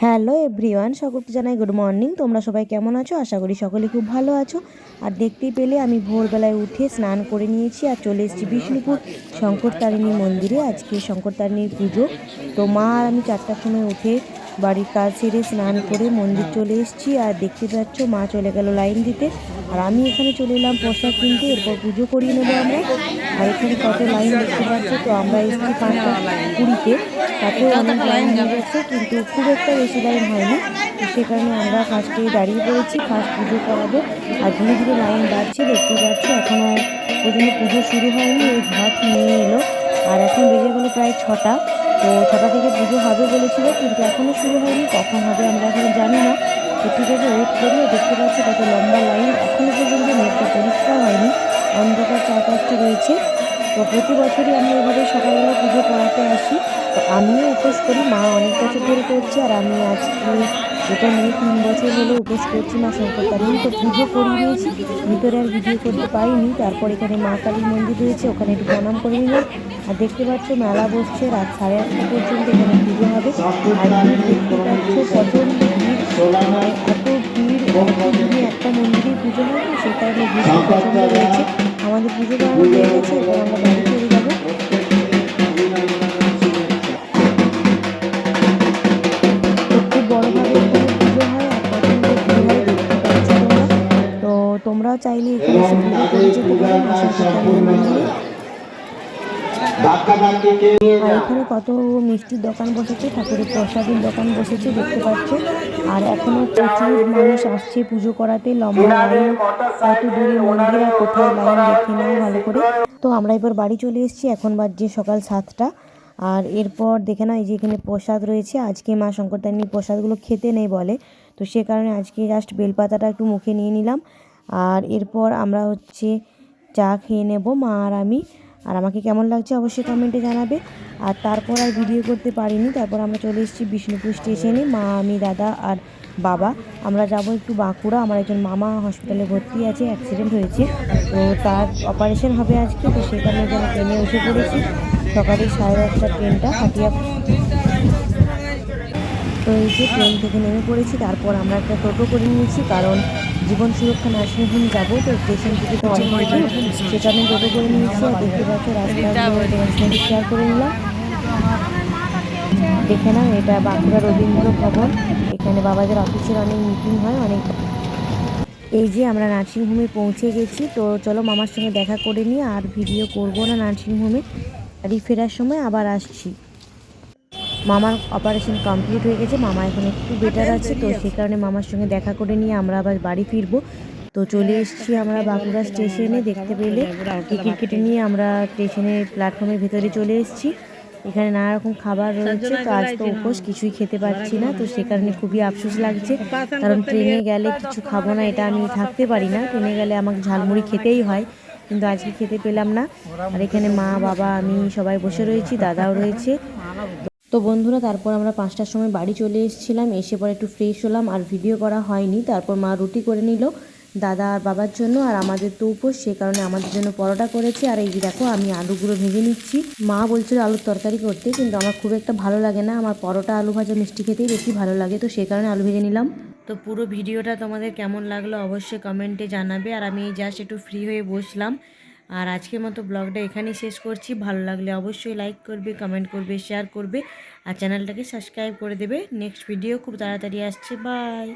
Hello everyone, সকলকে জানাই good morning. তোমরা সবাই কেমন আছো? আশা করি সকলে খুব ভালো আছো। আর দেখতেই পেলে আমি ভোরবেলায় উঠে স্নান করে নিয়েছি আর চলে এসেছি বিষ্ণুপুর শঙ্করতারিণী মন্দিরে। আজকে শঙ্করতারিণীর পুজো। তো মা আর আমি 4টার সময় উঠে বাড়ির কাজ সেরে স্নান করে মন্দির চলে এসেছি। আর দেখতে পাচ্ছ মা চলে গেল লাইন দিতে, আর আমি এখানে চলে এলাম প্রসাদ কিনতে। এরপর পুজো করিয়ে নেবো আমরা। আর এখানে কত লাইন দেখতে পাচ্ছ। তো আমরা এসেছি 5টা 20-তে, তাতেও অনেক লাইন হয়ে গেছে, কিন্তু খুব একটা বেশি লাইন হয়নি। তো সে কারণে আমরা ফার্স্টে দাঁড়িয়ে পড়েছি, ফার্স্ট পুজো করাবো। আর ধীরে ধীরে লাইন বাড়ছে, দেখতেই পাচ্ছ। এখনও পর্যন্ত পুজো শুরু হয়নি, এই ঘট নিয়ে এলো। আর এখন বেজে গেলো প্রায় 6টা। তো 6টা থেকে পুজো হবে বলেছিল, কিন্তু এখনও শুরু হয়নি। কখন হবে আমরা এখনও জানি না। তো ঠিক আছে, ওয়েট করি। দেখতে পাচ্ছি কত লম্বা লাইন, এখনও পর্যন্ত মেঘটা পরিষ্কার হয়নি, অন্ধকার চারপাশটা রয়েছে। তো প্রতি বছরই আমরা এভাবে সকালবেলা পুজো করাতে আসি। তো আমিও উপোস করি, মা অনেক বছর ধরে করছে, আর আমি আজকে এটা নিয়ে 3 বছর হলো উপোস করছি মা শঙ্করতারিণী। তো পুজো করিয়ে নিয়েছি, ভিতরে আর ভিডিও করতে পারিনি। তারপর এখানে মা কালীর মন্দির রয়েছে, ওখানে একটু প্রণাম করে নিলাম। আর দেখতে পাচ্ছ মেলা বসছে, রাত 8:30 পর্যন্ত এখানে পুজো হবে। আর ভিড় দেখতে পাচ্ছ, প্রচণ্ড ভিড়। মানে এত ভিড়, একই দিনে একটা মন্দিরেই পুজো হয়, তো সেই কারণে ভিড়টা প্রচণ্ড রয়েছে। আমাদের পুজো করানো হয়ে গেছে, এরপর আমরা বাড়ি চলে যাবো। খুব বড়োভাবে এখানে পুজো হয় আর প্রচণ্ড ভিড় হয়, দেখতে পাচ্ছ তোমরা। তো তোমরাও চাইলে এখানে এসে পুজো করে যেতে পারো মা শঙ্করতারিণী মন্দিরে। আর এখানে কত মিষ্টির দোকান বসেছে, ঠাকুরের প্রসাদের দোকান বসেছে, দেখতে পাচ্ছ। আর এখনো প্রচুর মানুষ আসছে পুজো করাতে, লম্বা লাইন। কত দূরে মন্দির আর কোথায় লাইন দেখে নাও ভালো করে। তো আমরা এবার বাড়ি চলে এসেছি, এখন বাজছে সকাল 7টা। আর এরপর দেখে নাও, এই যে এখানে প্রসাদ রয়েছে। আজকে মা শঙ্করতারিণীর প্রসাদগুলো খেতে নেই বলে, তো সে কারণে আজকে জাস্ট বেলপাতাটা একটু মুখে নিয়ে নিলাম। আর এরপর আমরা চা খেয়ে নেব মা আর আমি। আর আমাকে কেমন লাগছে অবশ্যই কমেন্টে জানাবে। আর তারপর আর ভিডিও করতে পারিনি। তারপর আমরা চলে এসেছি বিষ্ণুপুর স্টেশনে, মা আমি দাদা আর বাবা। আমরা যাব একটু বাঁকুড়া, আমার একজন মামা হসপিটালে ভর্তি আছে, অ্যাক্সিডেন্ট হয়েছে, তো তার অপারেশন হবে আজকে। তো সেই কারণে যেন ট্রেনে উঠে পড়েছি, সকালে 10:30টার ট্রেনটা হাটিয়া। তো এই যে ট্রেন থেকে নেমে পড়েছি। তারপর আমরা একটা টোটো করে নিয়েছি, কারণ জীবন সুরক্ষা নার্সিংহোম যাবো, তো স্টেশন থেকে তো অনেকটা দূর, সে কারণে টোটো করে নিয়েছি। আর দেখতে পাচ্ছ রাস্তাগুলো তোমার সঙ্গে শেয়ার করে নিলাম। দেখে নাও, এটা বাঁকুড়া রবীন্দ্র ভবন। এখানে বাবাদের অফিসের অনেক মিটিং হয়, অনেক। এই যে আমরা নার্সিংহোমে পৌঁছে গেছি। তো চলো মামার সঙ্গে দেখা করে নিই, আর ভিডিও করবো না নার্সিংহোমে। বাড়ি ফেরার সময় আবার আসছি। মামার অপারেশন কমপ্লিট হয়ে গেছে, মামা এখন একটু বেটার আছে, তো সেই কারণে মামার সঙ্গে দেখা করে নিয়ে আমরা আবার বাড়ি ফিরবো। তো চলে এসেছি আমরা বাঁকুড়া স্টেশনে। দেখতে পেলে টিকিট কেটে নিয়ে আমরা স্টেশনের প্ল্যাটফর্মের ভেতরে চলে এসেছি। এখানে নানা রকম খাবার রয়েছে, তো আজ তো উপোস, কিছুই খেতে পারছি না। তো সে কারণে খুবই আফসোস লাগছে, কারণ ট্রেনে গেলে কিছু খাবো না, এটা আমি থাকতে পারি না। ট্রেনে গেলে আমাকে ঝালমুড়ি খেতেই হয়, কিন্তু আজকে খেতে পেলাম না। আর এখানে মা বাবা আমি সবাই বসে রয়েছি, দাদাও রয়েছে। তো বন্ধুরা, তারপর আমরা 5টার সময় বাড়ি চলে এসেছিলাম। এসে পরে একটু ফ্রেশ হলাম, আর ভিডিও করা হয়নি। তারপর মা রুটি করে নিল দাদা আর বাবার জন্য, আর আমাদের তো উপোস, সে কারণে আমাদের জন্য পরোটা করেছে। আর এই যে দেখো, আমি আলুগুলো ভেজে নিচ্ছি। মা বলছিল আলুর তরকারি করতে, কিন্তু আমার খুব একটা ভালো লাগে না, আমার পরোটা আলু ভাজা মিষ্টি খেতেই বেশি ভালো লাগে, তো সেই কারণে আলু ভেজে নিলাম। তো পুরো ভিডিওটা তোমাদের কেমন লাগলো অবশ্যই কমেন্টে জানাবে। আর আমি জাস্ট একটু ফ্রি হয়ে বসলাম। আর আজকের মতো ব্লগটা এখানেই শেষ করছি। ভালো লাগলে অবশ্যই লাইক করবে, কমেন্ট করবে, শেয়ার করবে, আর চ্যানেলটাকে সাবস্ক্রাইব করে দেবে। নেক্সট ভিডিও খুব তাড়াতাড়ি আসছে। বাই।